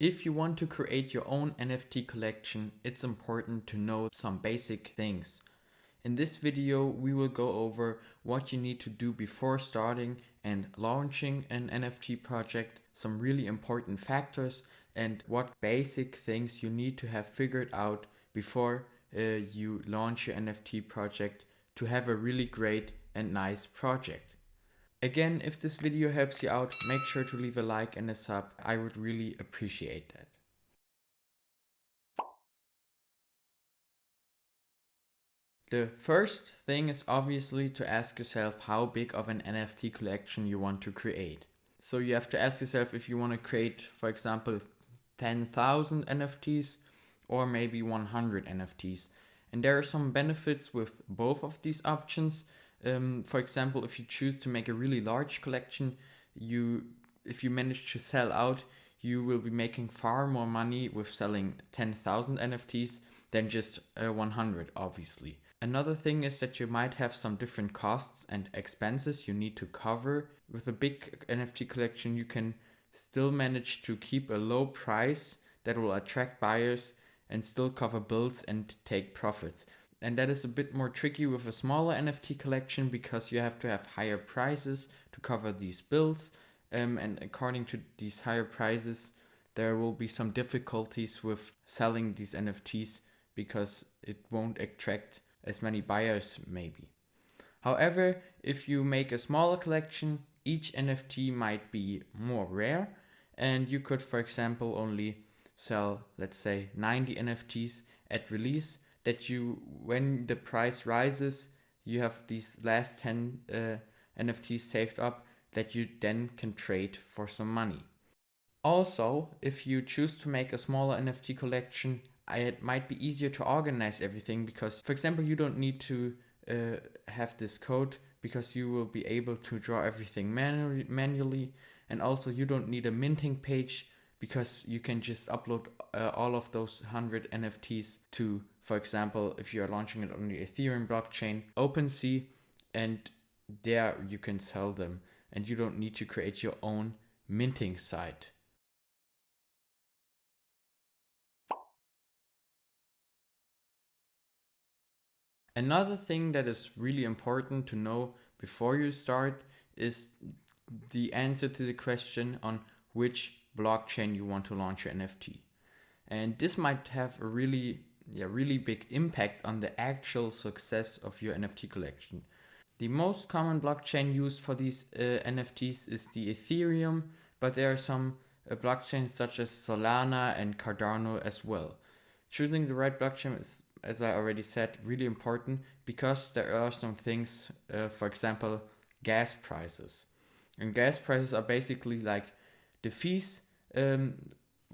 If you want to create your own NFT collection, it's important to know some basic things. In this video, we will go over what you need to do before starting and launching an NFT project, some really important factors, and what basic things you need to have figured out before you launch your NFT project to have a really great and nice project. Again, if this video helps you out, make sure to leave a like and a sub. I would really appreciate that. The first thing is obviously to ask yourself how big of an NFT collection you want to create. So you have to ask yourself if you want to create, for example, 10,000 NFTs or maybe 100 NFTs. And there are some benefits with both of these options. For example, if you choose to make a really large collection, if you manage to sell out, you will be making far more money with selling 10,000 NFTs than just 100, obviously. Another thing is that you might have some different costs and expenses you need to cover. With a big NFT collection, you can still manage to keep a low price that will attract buyers and still cover bills and take profits. And that is a bit more tricky with a smaller NFT collection because you have to have higher prices to cover these bills. And according to these higher prices, there will be some difficulties with selling these NFTs because it won't attract as many buyers maybe. However, if you make a smaller collection, each NFT might be more rare and you could, for example, only sell, let's say, 90 NFTs at release, that when the price rises, you have these last 10 NFTs saved up that you then can trade for some money. Also, if you choose to make a smaller NFT collection, it might be easier to organize everything because, for example, you don't need to have this code because you will be able to draw everything manually, and also you don't need a minting page because you can just upload all of those 100 NFTs to, for example, if you are launching it on the Ethereum blockchain, OpenSea, and there you can sell them and you don't need to create your own minting site. Another thing that is really important to know before you start is the answer to the question on which blockchain you want to launch your NFT. And this might have a really big impact on the actual success of your NFT collection. The most common blockchain used for these NFTs is the Ethereum, but there are some blockchains such as Solana and Cardano as well. Choosing the right blockchain is, as I already said, really important because there are some things, for example, gas prices. And gas prices are basically like the fees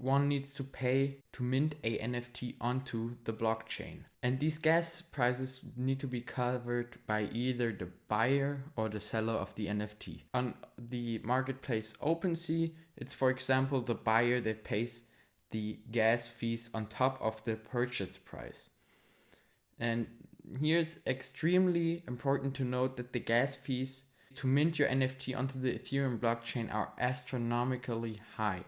one needs to pay to mint a NFT onto the blockchain. And these gas prices need to be covered by either the buyer or the seller of the NFT. On the marketplace OpenSea, it's, for example, the buyer that pays the gas fees on top of the purchase price. And here it's extremely important to note that the gas fees to mint your NFT onto the Ethereum blockchain are astronomically high.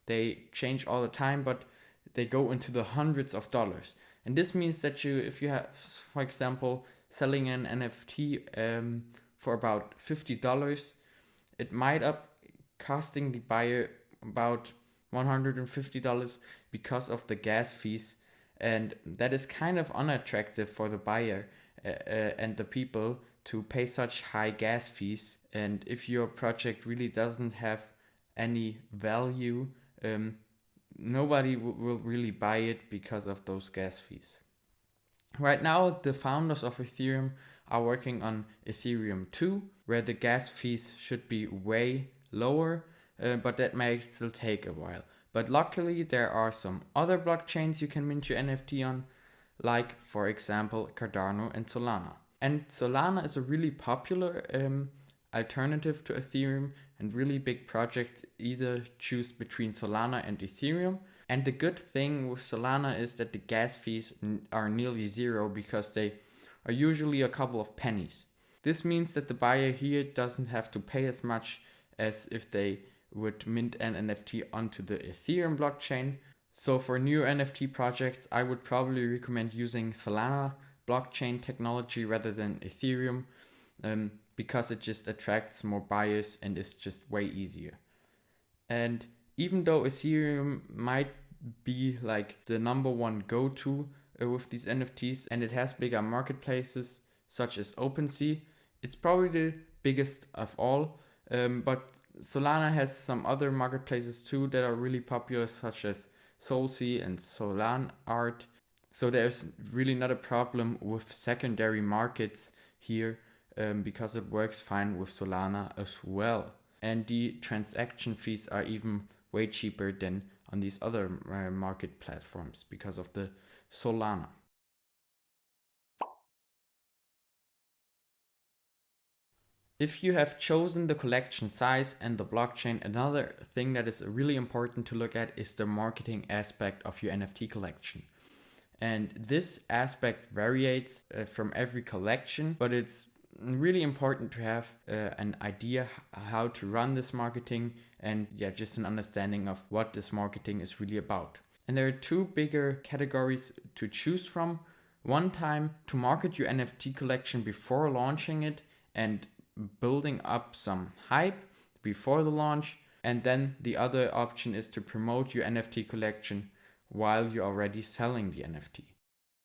They change all the time, but they go into the hundreds of dollars. And this means that if you have, for example, selling an NFT for about $50, it might up costing the buyer about $150 because of the gas fees. And that is kind of unattractive for the buyer and the people to pay such high gas fees. And if your project really doesn't have any value, nobody will really buy it because of those gas fees. Right now, the founders of Ethereum are working on Ethereum 2, where the gas fees should be way lower, but that may still take a while. But luckily, there are some other blockchains you can mint your NFT on, like, for example, Cardano and Solana. And Solana is a really popular alternative to Ethereum, and really big projects either choose between Solana and Ethereum. And the good thing with Solana is that the gas fees are nearly zero because they are usually a couple of pennies. This means that the buyer here doesn't have to pay as much as if they would mint an NFT onto the Ethereum blockchain. So for new NFT projects, I would probably recommend using Solana blockchain technology rather than Ethereum, because it just attracts more buyers and is just way easier. And even though Ethereum might be like the number one go-to with these NFTs, and it has bigger marketplaces such as OpenSea, it's probably the biggest of all. But Solana has some other marketplaces too that are really popular, such as SolSea and SolanArt. So there's really not a problem with secondary markets here, because it works fine with Solana as well. And the transaction fees are even way cheaper than on these other market platforms because of the Solana. If you have chosen the collection size and the blockchain, another thing that is really important to look at is the marketing aspect of your NFT collection. And this aspect varies from every collection, but it's really important to have an idea how to run this marketing, and just an understanding of what this marketing is really about. And there are two bigger categories to choose from. One time to market your NFT collection before launching it and building up some hype before the launch, and then the other option is to promote your NFT collection while you're already selling the NFT.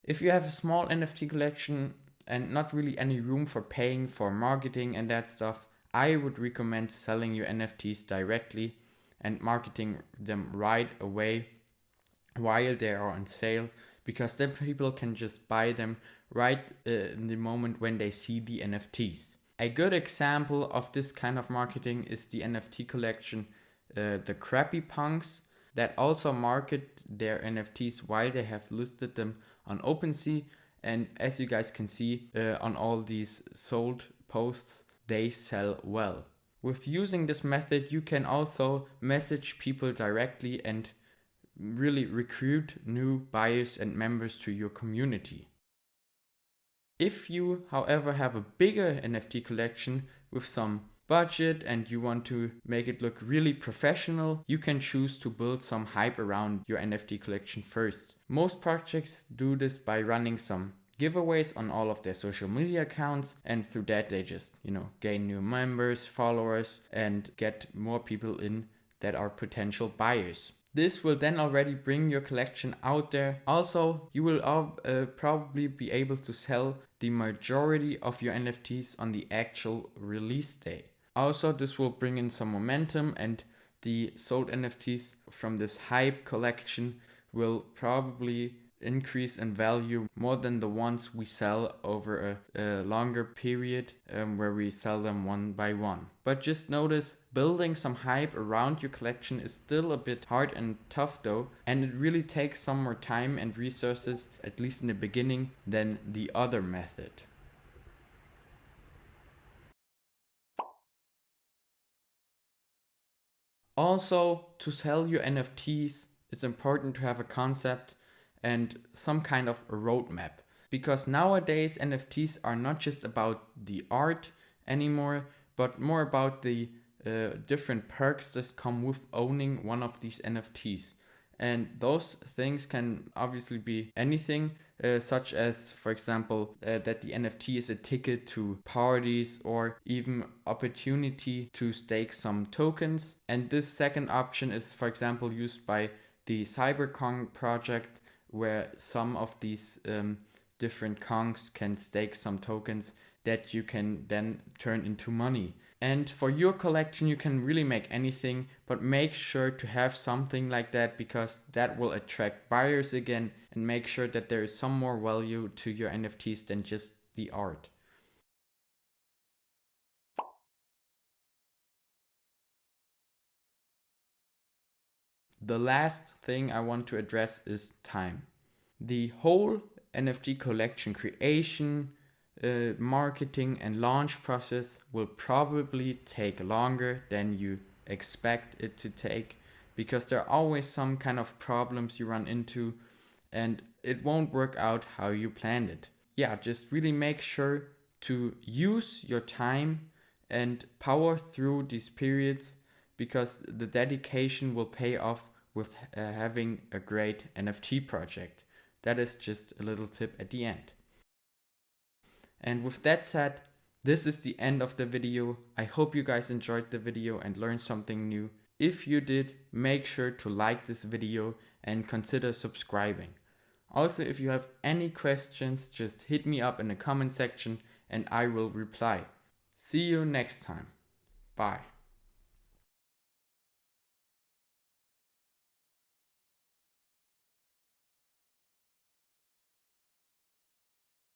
If you have a small NFT collection and not really any room for paying for marketing and that stuff, I would recommend selling your NFTs directly and marketing them right away while they are on sale, because then people can just buy them right in the moment when they see the NFTs. A good example of this kind of marketing is the NFT collection, the Crappy Punks, that also market their NFTs while they have listed them on OpenSea. And as you guys can see on all these sold posts, they sell well. With using this method, you can also message people directly and really recruit new buyers and members to your community. If you, however, have a bigger NFT collection with some budget and you want to make it look really professional, you can choose to build some hype around your NFT collection first. Most projects do this by running some giveaways on all of their social media accounts, and through that they just, gain new members, followers, and get more people in that are potential buyers. This will then already bring your collection out there. Also, you will probably be able to sell the majority of your NFTs on the actual release day. Also, this will bring in some momentum, and the sold NFTs from this hype collection will probably increase in value more than the ones we sell over a longer period, where we sell them one by one. But just notice, building some hype around your collection is still a bit hard and tough though, and it really takes some more time and resources, at least in the beginning, than the other method. Also, to sell your NFTs, it's important to have a concept and some kind of a roadmap, because nowadays NFTs are not just about the art anymore, but more about the different perks that come with owning one of these NFTs. And those things can obviously be anything, such as, for example, that the NFT is a ticket to parties, or even opportunity to stake some tokens. And this second option is, for example, used by the CyberKong project, where some of these different Kongs can stake some tokens that you can then turn into money. And for your collection, you can really make anything, but make sure to have something like that, because that will attract buyers again, and make sure that there is some more value to your NFTs than just the art. The last thing I want to address is time. The whole NFT collection creation, marketing and launch process will probably take longer than you expect it to take, because there are always some kind of problems you run into and it won't work out how you planned it. Just really make sure to use your time and power through these periods, because the dedication will pay off with having a great NFT project. That is just a little tip at the end. And with that said, this is the end of the video. I hope you guys enjoyed the video and learned something new. If you did, make sure to like this video and consider subscribing. Also, if you have any questions, just hit me up in the comment section and I will reply. See you next time. Bye.